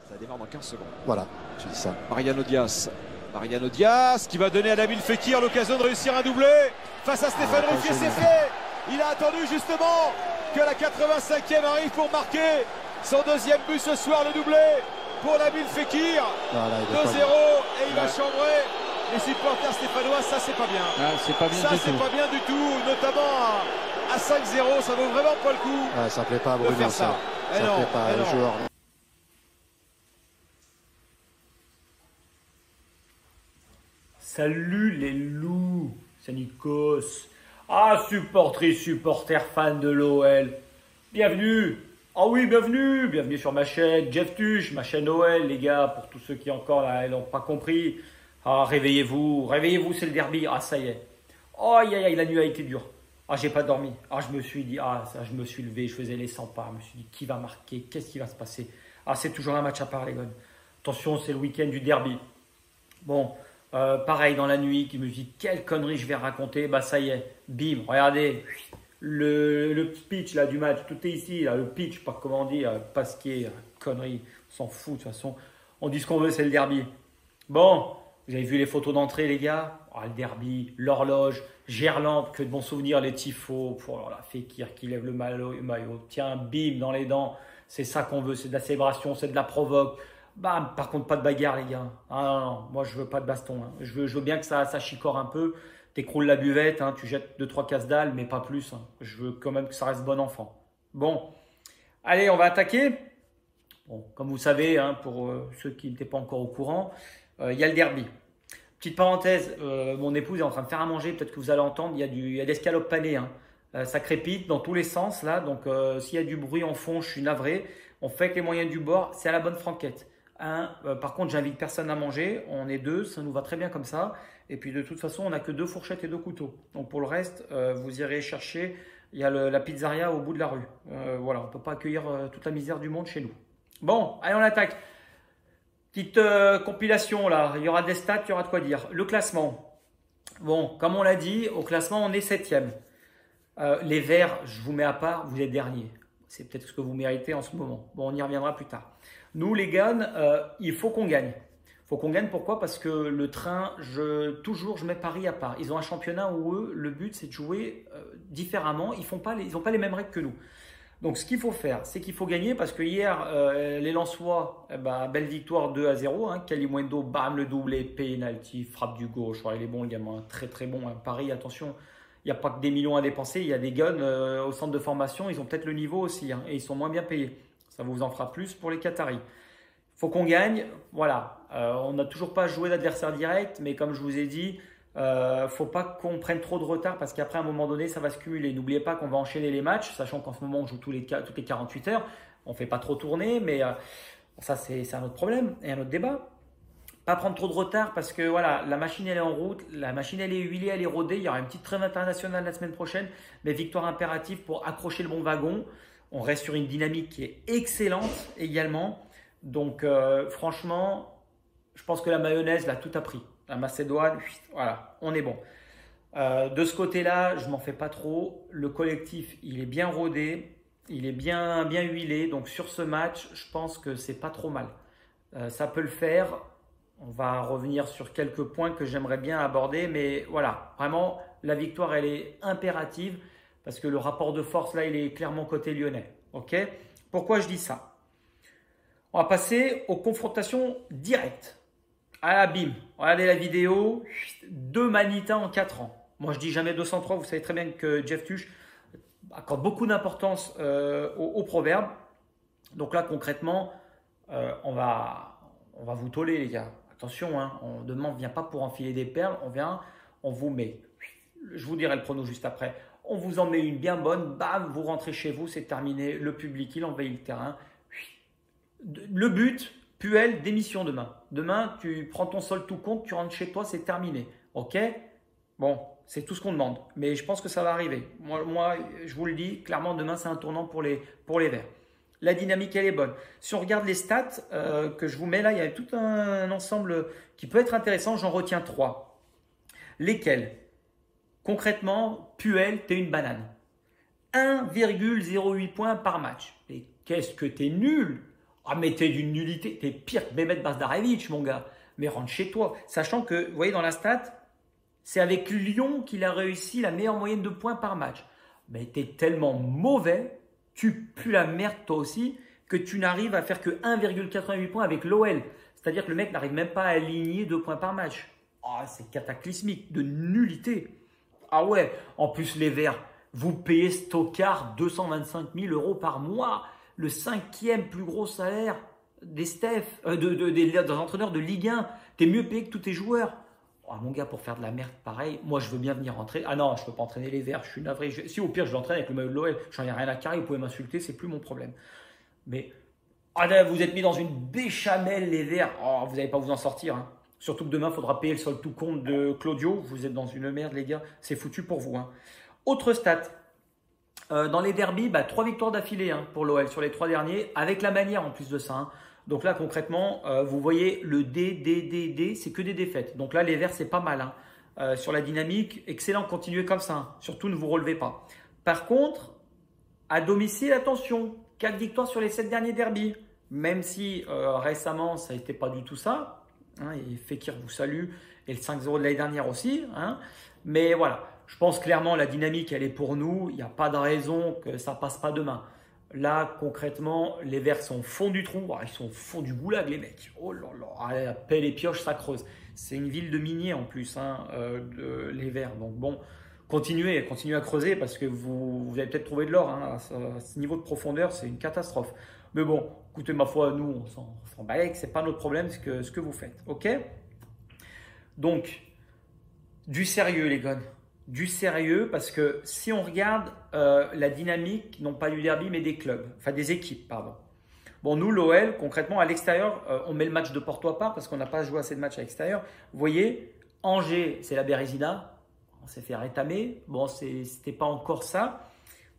Ça démarre dans 15 secondes. Voilà, je dis ça. Mariano Diaz. Mariano Diaz qui va donner à Nabil Fekir l'occasion de réussir un doublé. Face à Stéphane Ruffier, c'est fait. Il a attendu justement que la 85e arrive pour marquer son deuxième but ce soir, le doublé pour Nabil Fekir. 2-0 et il va chambrer les supporters stéphanois. Ça, c'est pas bien. Ah, c'est pas bien ça, du c'est tout. pas bien du tout, notamment à 5-0. Ça vaut vraiment pas le coup. Ah, ça plaît pas à de Bruno, faire ça. Eh Ça non, plaît pas eh à le non. joueur. Salut les loups, c'est Nikos. Ah, supportrice, supporter, fan de l'OL. Bienvenue. Ah oui, bienvenue. Bienvenue sur ma chaîne Jeff Tuche, ma chaîne OL, les gars, pour tous ceux qui encore là, n'ont pas compris. Ah, réveillez-vous, réveillez-vous, c'est le derby. Ah, ça y est. Oh, aïe, aïe, aïe, la nuit a été dure. Ah, j'ai pas dormi. Ah, je me suis dit, ça, je me suis levé, je faisais les 100 pas. Je me suis dit, qui va marquer? Qu'est-ce qui va se passer? Ah, c'est toujours un match à part, les gars. Attention, c'est le week-end du derby. Bon. Pareil dans la nuit, qui me dit quelle connerie je vais raconter, bah ça y est, bim, regardez le pitch là du match, tout est ici, là, le pitch, pas comment dire, pasquier, connerie, on s'en fout de toute façon, on dit ce qu'on veut, c'est le derby. Bon, vous avez vu les photos d'entrée les gars, le derby, l'horloge, Gerland, que de bons souvenirs, les tifos, pour la Fekir qui lève le maillot, tiens, bim, dans les dents, c'est ça qu'on veut, c'est de la célébration, c'est de la provoque. Bam, par contre, pas de bagarre, les gars. Ah non, non, moi, je veux pas de baston. Hein. Je veux bien que ça chicore un peu. T'écroules la buvette, hein, tu jettes 2-3 casse dalles, mais pas plus. Hein. Je veux quand même que ça reste bon enfant. Bon, allez, on va attaquer. Bon, comme vous savez, hein, pour ceux qui n'étaient pas encore au courant, il y a le derby. Petite parenthèse, mon épouse est en train de faire à manger. Peut-être que vous allez entendre, il y a des escalopes panées. Hein. Ça crépite dans tous les sens, là. Donc, s'il y a du bruit en fond, je suis navré. On fait avec les moyens du bord. C'est à la bonne franquette. Par contre, j'invite personne à manger. On est deux, ça nous va très bien comme ça. Et puis de toute façon, on n'a que 2 fourchettes et 2 couteaux. Donc pour le reste, vous irez chercher. Il y a la pizzeria au bout de la rue. Voilà, on ne peut pas accueillir toute la misère du monde chez nous. Bon, allez, on attaque. Petite compilation là. Il y aura des stats, il y aura de quoi dire. Le classement. Bon, comme on l'a dit, au classement, on est 7e. Les Verts, je vous mets à part, vous êtes dernier. C'est peut-être ce que vous méritez en ce moment. Bon, on y reviendra plus tard. Nous, les gars, il faut qu'on gagne. Il faut qu'on gagne, pourquoi? Parce que le train, toujours, je mets Paris à part. Ils ont un championnat où eux, le but, c'est de jouer différemment. Ils n'ont pas les mêmes règles que nous. Donc, ce qu'il faut faire, c'est qu'il faut gagner parce que hier, les Lensois, belle victoire 2-0. Hein, Kalimundo, bam, le doublé, penalty, frappe du gauche. Il est bon, le gamin, très très bon. Hein. Paris, attention. Il n'y a pas que des millions à dépenser, il y a des guns au centre de formation, ils ont peut-être le niveau aussi, hein, et ils sont moins bien payés. Ça vous en fera plus pour les Qataris. Il faut qu'on gagne, voilà. On n'a toujours pas joué d'adversaire direct, mais comme je vous ai dit, il ne faut pas qu'on prenne trop de retard parce qu'après, à un moment donné, ça va se cumuler. N'oubliez pas qu'on va enchaîner les matchs, sachant qu'en ce moment, on joue toutes les 48 heures. On ne fait pas trop tourner, mais ça, c'est un autre problème et un autre débat. Pas prendre trop de retard parce que voilà, la machine elle est en route, la machine elle est huilée, elle est rodée. Il y aura une petite trêve internationale la semaine prochaine, mais victoire impérative pour accrocher le bon wagon. On reste sur une dynamique qui est excellente également. Donc franchement, je pense que la mayonnaise là tout a pris. La Macédoine, voilà, on est bon. De ce côté-là, je m'en fais pas trop. Le collectif, il est bien rodé, il est bien huilé. Donc sur ce match, je pense que c'est pas trop mal. Ça peut le faire. On va revenir sur quelques points que j'aimerais bien aborder, mais voilà, vraiment, la victoire, elle est impérative parce que le rapport de force, là, il est clairement côté lyonnais. Ok? Pourquoi je dis ça? On va passer aux confrontations directes. Ah, bim, regardez la vidéo, 2 Manitas en 4 ans. Moi, je dis jamais 203, vous savez très bien que Jeff Tuche accorde beaucoup d'importance au proverbe. Donc là, concrètement, on va vous toller, les gars. Attention, hein, demain on ne vient pas pour enfiler des perles, on vous met, je vous dirai le prono juste après, on vous en met une bien bonne, bam, vous rentrez chez vous, c'est terminé, le public, il envahit le terrain. Le but, Puel, démission demain. Demain, tu prends ton sol tout compte, tu rentres chez toi, c'est terminé. Ok? Bon, c'est tout ce qu'on demande, mais je pense que ça va arriver. Moi, je vous le dis, clairement, demain, c'est un tournant pour les Verts. La dynamique, elle est bonne. Si on regarde les stats que je vous mets là, il y a tout un ensemble qui peut être intéressant. J'en retiens 3. Lesquels? Concrètement, Puel, t'es une banane. 1,08 points par match. Et qu'est-ce que t'es nul! Ah, mais t'es d'une nullité. T'es pire que Mehmet Bazdarevic, mon gars. Mais rentre chez toi. Sachant que, vous voyez dans la stat, c'est avec Lyon qu'il a réussi la meilleure moyenne de points par match. Mais t'es tellement mauvais, tu pues la merde toi aussi, que tu n'arrives à faire que 1,88 points avec l'OL. C'est-à-dire que le mec n'arrive même pas à aligner 2 points par match. Ah, c'est cataclysmique, de nullité. Ah ouais, en plus les Verts, vous payez Stockard 225 000 euros par mois, le 5e plus gros salaire des des entraîneurs de Ligue 1. T'es mieux payé que tous tes joueurs. Oh, mon gars, pour faire de la merde pareil, moi je veux bien venir entraîner. Ah non, je ne peux pas entraîner les Verts, je suis navré. Si au pire je l'entraîne avec le maillot de l'OL, j'en ai rien à carrer, vous pouvez m'insulter, c'est plus mon problème. Mais vous êtes mis dans une béchamel les Verts, oh, vous n'allez pas vous en sortir. Hein. Surtout que demain, il faudra payer le solde tout compte de Claudio. Vous êtes dans une merde, les gars. C'est foutu pour vous. Hein. Autre stat. Dans les derbies, 3 victoires d'affilée hein, pour l'OL sur les 3 derniers, avec la manière en plus de ça. Hein. Donc là, concrètement, vous voyez le D, c'est que des défaites. Donc là, les Verts, c'est pas mal. Hein. Sur la dynamique, excellent, continuez comme ça. Hein. Surtout, ne vous relevez pas. Par contre, à domicile, attention, 4 victoires sur les 7 derniers derbies. Même si récemment, ça n'était pas du tout ça. Hein, et Fekir vous salue, et le 5-0 de l'année dernière aussi. Hein. Mais voilà, je pense clairement la dynamique, elle est pour nous. Il n'y a pas de raison que ça ne passe pas demain. Là, concrètement, les Verts sont au fond du trou. Ils sont au fond du goulag, les mecs. Oh là là, la pelle et pioche, ça creuse. C'est une ville de miniers en plus, hein, les Verts. Donc bon, continuez à creuser parce que vous allez peut-être trouver de l'or. Hein, à ce niveau de profondeur, c'est une catastrophe. Mais bon, écoutez, ma foi, nous, on s'en balèque, ce n'est pas notre problème ce que vous faites. Ok? Donc, du sérieux, les gars. Du sérieux, parce que si on regarde la dynamique, non pas du derby, mais des clubs, enfin des équipes, pardon. Bon, nous, l'OL, concrètement, à l'extérieur, on met le match de Porto à part parce qu'on n'a pas joué assez de matchs à l'extérieur. Vous voyez, Angers, c'est la Bérésina. On s'est fait rétamer. Bon, c'était pas encore ça.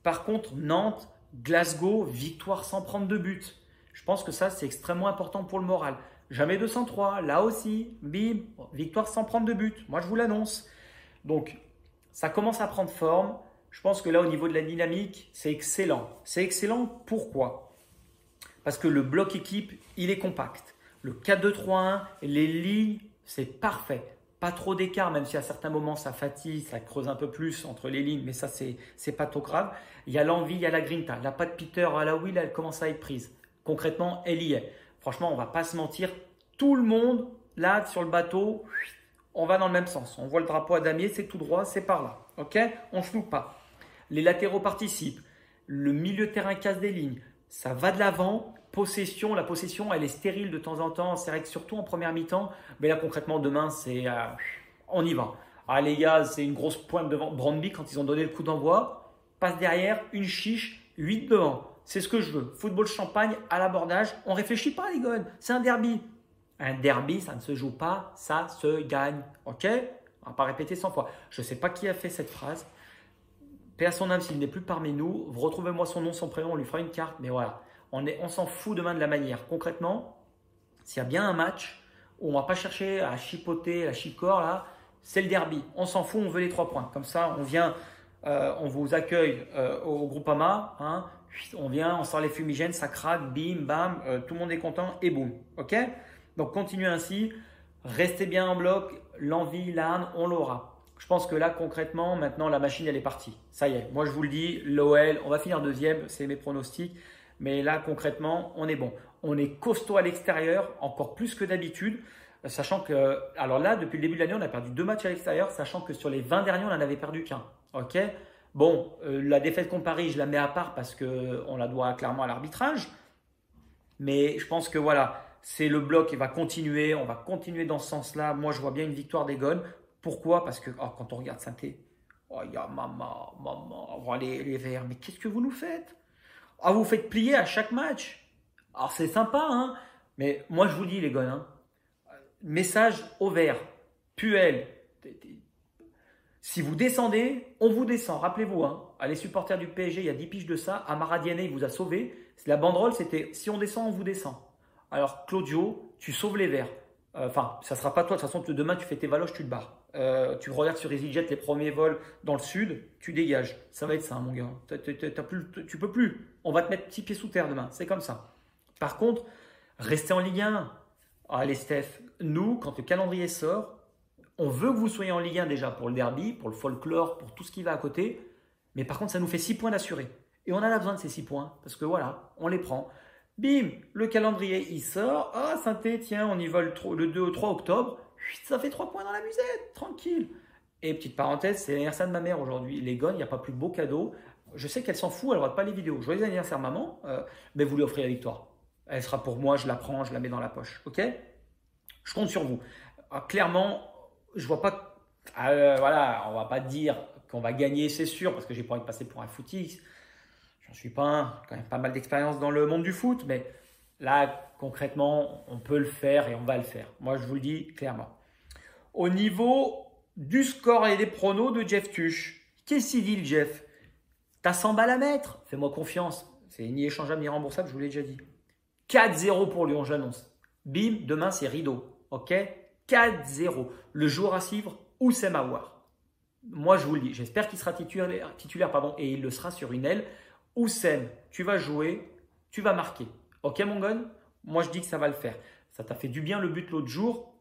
Par contre, Nantes, Glasgow, victoire sans prendre de but. Je pense que ça, c'est extrêmement important pour le moral. Jamais 203, là aussi, bim, victoire sans prendre de but. Moi, je vous l'annonce. Donc, ça commence à prendre forme. Je pense que là, au niveau de la dynamique, c'est excellent. C'est excellent, pourquoi? Parce que le bloc équipe, il est compact. Le 4-2-3-1, les lignes, c'est parfait. Pas trop d'écart, même si à certains moments ça fatigue, ça creuse un peu plus entre les lignes, mais ça c'est pas trop grave. Il y a l'envie, il y a la grinta. La patte Peter à la Will, elle commence à être prise. Concrètement, elle y est. Franchement, on va pas se mentir. Tout le monde, là, sur le bateau, on va dans le même sens. On voit le drapeau à damier, c'est tout droit, c'est par là. Ok? On ne se loupe pas. Les latéraux participent. Le milieu de terrain casse des lignes. Ça va de l'avant. Possession, la possession, elle est stérile de temps en temps. C'est vrai que surtout en première mi-temps. Mais là, concrètement, demain, c'est on y va. Ah, les gars, c'est une grosse pointe devant. Brøndby, quand ils ont donné le coup d'envoi, passe derrière, une chiche, 8 devant. C'est ce que je veux. Football champagne à l'abordage. On ne réfléchit pas, les gars. C'est un derby. Un derby, ça ne se joue pas, ça se gagne. Ok? On ne va pas répéter 100 fois. Je ne sais pas qui a fait cette phrase. Paix à son âme s'il n'est plus parmi nous. Vous retrouvez-moi son nom, son prénom, on lui fera une carte. Mais voilà. On s'en fout demain de la manière. Concrètement, s'il y a bien un match où on ne va pas chercher à chipoter, à chicore, là, c'est le derby. On s'en fout, on veut les 3 points. Comme ça, on vient, on vous accueille au Groupama. Hein, on vient, on sort les fumigènes, ça craque, bim, bam, tout le monde est content et boum. Ok? Donc, continuez ainsi. Restez bien en bloc. L'envie, l'âne, on l'aura. Je pense que là, concrètement, maintenant, la machine, elle est partie. Ça y est, moi, je vous le dis, l'OL, on va finir deuxième, c'est mes pronostics. Mais là, concrètement, on est bon. On est costaud à l'extérieur, encore plus que d'habitude. Sachant que, alors là, depuis le début de l'année, on a perdu 2 matchs à l'extérieur, sachant que sur les 20 derniers, on n'en avait perdu qu'un. Ok? Bon, la défaite contre Paris, je la mets à part parce qu'on la doit clairement à l'arbitrage. Mais je pense que voilà, c'est le bloc qui va continuer. On va continuer dans ce sens-là. Moi, je vois bien une victoire des Gones. Pourquoi? Parce que quand on regarde Saint-Étienne, oh, il y a maman, oh, les Verts. Mais qu'est-ce que vous nous faites? Ah, vous faites plier à chaque match. Alors, c'est sympa, hein. Mais moi, je vous dis, les gars, hein, message au vert. Puel. Si vous descendez, on vous descend. Rappelez-vous, hein, les supporters du PSG, il y a 10 piges de ça. Amara Diané, il vous a sauvé. La banderole, c'était si on descend, on vous descend. Alors, Claudio, tu sauves les verts. Enfin, ça ne sera pas toi. De toute façon, demain, tu fais tes valoches, tu te barres. Tu regardes sur EasyJet les premiers vols dans le sud, tu dégages. Ça va être ça, mon gars. Tu peux plus. On va te mettre 6 pieds sous terre demain. C'est comme ça. Par contre, Restez en Ligue 1. Allez Steph, nous, quand le calendrier sort, on veut que vous soyez en Ligue 1 déjà pour le derby, pour le folklore, pour tout ce qui va à côté. Mais par contre, ça nous fait 6 points d'assurés. Et on en a besoin de ces 6 points parce que voilà, on les prend. Bim, le calendrier, il sort. Ah, Saint-Étienne, tiens, on y va le 2 au 3 octobre. Ça fait 3 points dans la musette, tranquille. Et petite parenthèse, c'est l'anniversaire de ma mère aujourd'hui. Les gars, il n'y a pas plus beau cadeau. Je sais qu'elle s'en fout, elle ne regarde pas les vidéos. Joyeux anniversaire, maman, mais vous lui offrez la victoire. Elle sera pour moi, je la prends, je la mets dans la poche. Ok? Je compte sur vous. Clairement, je vois pas. Voilà, on va pas dire qu'on va gagner, c'est sûr, parce que j'ai pas envie de passer pour un footix. J'en suis pas un, quand même pas mal d'expérience dans le monde du foot, mais là, concrètement, on peut le faire et on va le faire. Moi, je vous le dis clairement. Au niveau du score et des pronos de Jeff Tuch, qu'est-ce qu'il dit le Jeff? T'as 100 balles à mettre? Fais-moi confiance. C'est ni échangeable ni remboursable, je vous l'ai déjà dit. 4-0 pour Lyon, j'annonce. Bim, demain, c'est rideau. Ok? 4-0. Le joueur à suivre, Oussem Aouar. Moi, je vous le dis. J'espère qu'il sera titulaire et il le sera sur une aile. Oussem, tu vas jouer, tu vas marquer. Ok, mon gun? Moi, je dis que ça va le faire. Ça t'a fait du bien le but l'autre jour.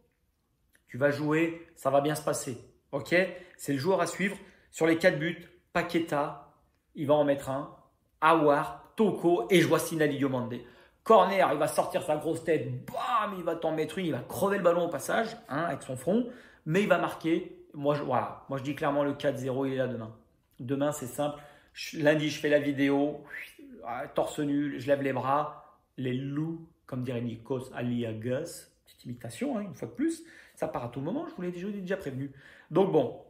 Tu vas jouer, ça va bien se passer. Ok? C'est le joueur à suivre. Sur les 4 buts, Paqueta, il va en mettre un. Aouar, Toko et je vois Sinali Diomandé. Corner, il va sortir sa grosse tête, bam, il va t'en mettre une, il va crever le ballon au passage, hein, avec son front, mais il va marquer. Moi, je dis clairement le 4-0, il est là demain. Demain, c'est simple. Lundi, je fais la vidéo, torse nu, je lève les bras, les loups, comme dirait Nikos Aliagas, petite imitation, hein, une fois de plus. Ça part à tout moment, je vous l'ai déjà prévenu. Donc bon,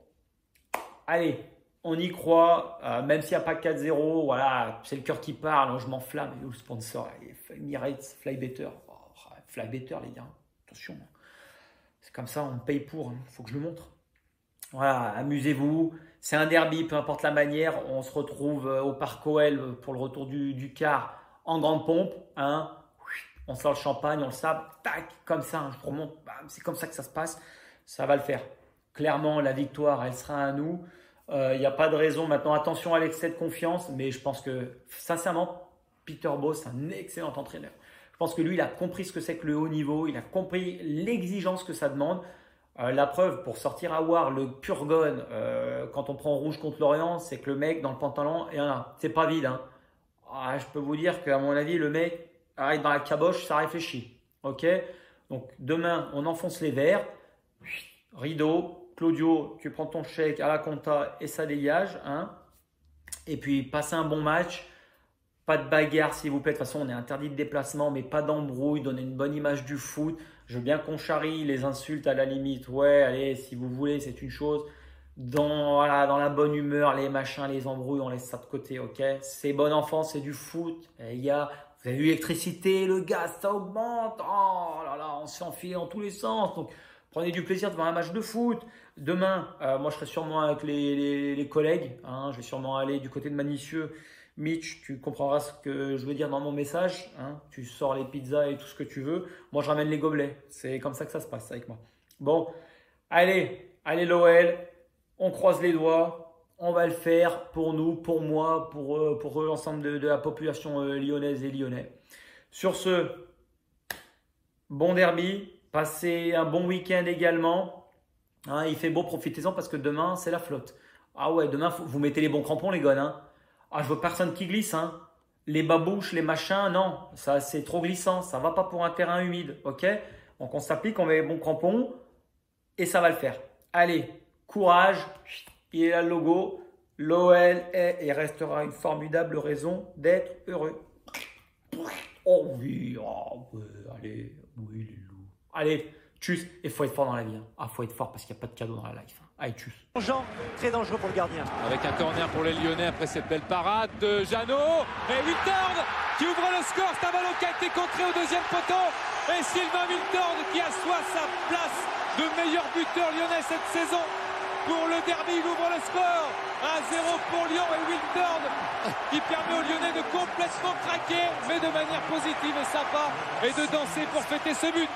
allez. On y croit, même s'il n'y a pas 4-0, voilà, c'est le cœur qui parle, je m'enflamme. Et le sponsor, Emirates, Flybetter. Oh, Flybetter, les gars, attention. C'est comme ça, on paye pour, il faut que je le montre. Voilà, amusez-vous. C'est un derby, peu importe la manière. On se retrouve au Parc OL pour le retour du quart en grande pompe. Hein. On sort le champagne, on le sabre, tac, comme ça, hein, je remonte. C'est comme ça que ça se passe. Ça va le faire. Clairement, la victoire, elle sera à nous. Il n'y a pas de raison. Maintenant, attention à l'excès de confiance, mais je pense que, sincèrement, Peter Bosz, c'est un excellent entraîneur. Je pense que lui, il a compris ce que c'est que le haut niveau, il a compris l'exigence que ça demande. La preuve, pour sortir à War, le Purgon, quand on prend rouge contre Lorient, c'est que le mec, dans le pantalon, c'est pas vide. Hein. Je peux vous dire qu'à mon avis, le mec arrive dans la caboche, ça réfléchit. Ok? Donc, demain, on enfonce les verres, rideau. Claudio, tu prends ton chèque à la compta et ça dégage. Hein. Et puis, passez un bon match. Pas de bagarre, s'il vous plaît. De toute façon, on est interdit de déplacement, mais pas d'embrouille. Donnez une bonne image du foot. Je veux bien qu'on charrie les insultes à la limite. Ouais, allez, si vous voulez, c'est une chose. Dans la bonne humeur, les machins, les embrouilles, on laisse ça de côté. Ok? C'est bon enfant, c'est du foot. Les gars, vous avez vu l'électricité, le gaz, ça augmente. Oh là là, on s'est enfilé dans tous les sens. Donc, prenez du plaisir devant un match de foot. Demain, moi, je serai sûrement avec les collègues. Hein, je vais sûrement aller du côté de Manicieux. Mitch, tu comprendras ce que je veux dire dans mon message. Hein, tu sors les pizzas et tout ce que tu veux. Moi, je ramène les gobelets. C'est comme ça que ça se passe avec moi. Bon, allez l'OL. On croise les doigts. On va le faire pour nous, pour moi, pour l'ensemble de la population lyonnaise et lyonnais. Sur ce, bon derby. Passez un bon week-end également. Hein, il fait beau, profitez-en parce que demain, c'est la flotte. Ah ouais, demain, vous mettez les bons crampons, les gars. Hein. Ah, je veux personne qui glisse. Hein. Les babouches, les machins, non. Ça, c'est trop glissant. Ça ne va pas pour un terrain humide. Ok? Donc, on s'applique, on met les bons crampons et ça va le faire. Allez, courage. Il est là le logo. L'OL est et restera une formidable raison d'être heureux. Oh oui, allez, oui, les loups. Allez, tchuss. Et faut être fort dans la vie. Hein. Ah, faut être fort parce qu'il n'y a pas de cadeau dans la life. Hein. Allez, tchuss. Jean, très dangereux pour le gardien. Avec un corner pour les Lyonnais après cette belle parade de Jeannot. Et Wiltord qui ouvre le score. C'est un ballon qui a été contré au deuxième poteau. Et Sylvain Wiltord qui assoit sa place de meilleur buteur lyonnais cette saison. Pour le derby, il ouvre le score. 1-0 pour Lyon et Wiltord qui permet aux Lyonnais de complètement craquer, mais de manière positive et sympa, et de danser pour fêter ce but.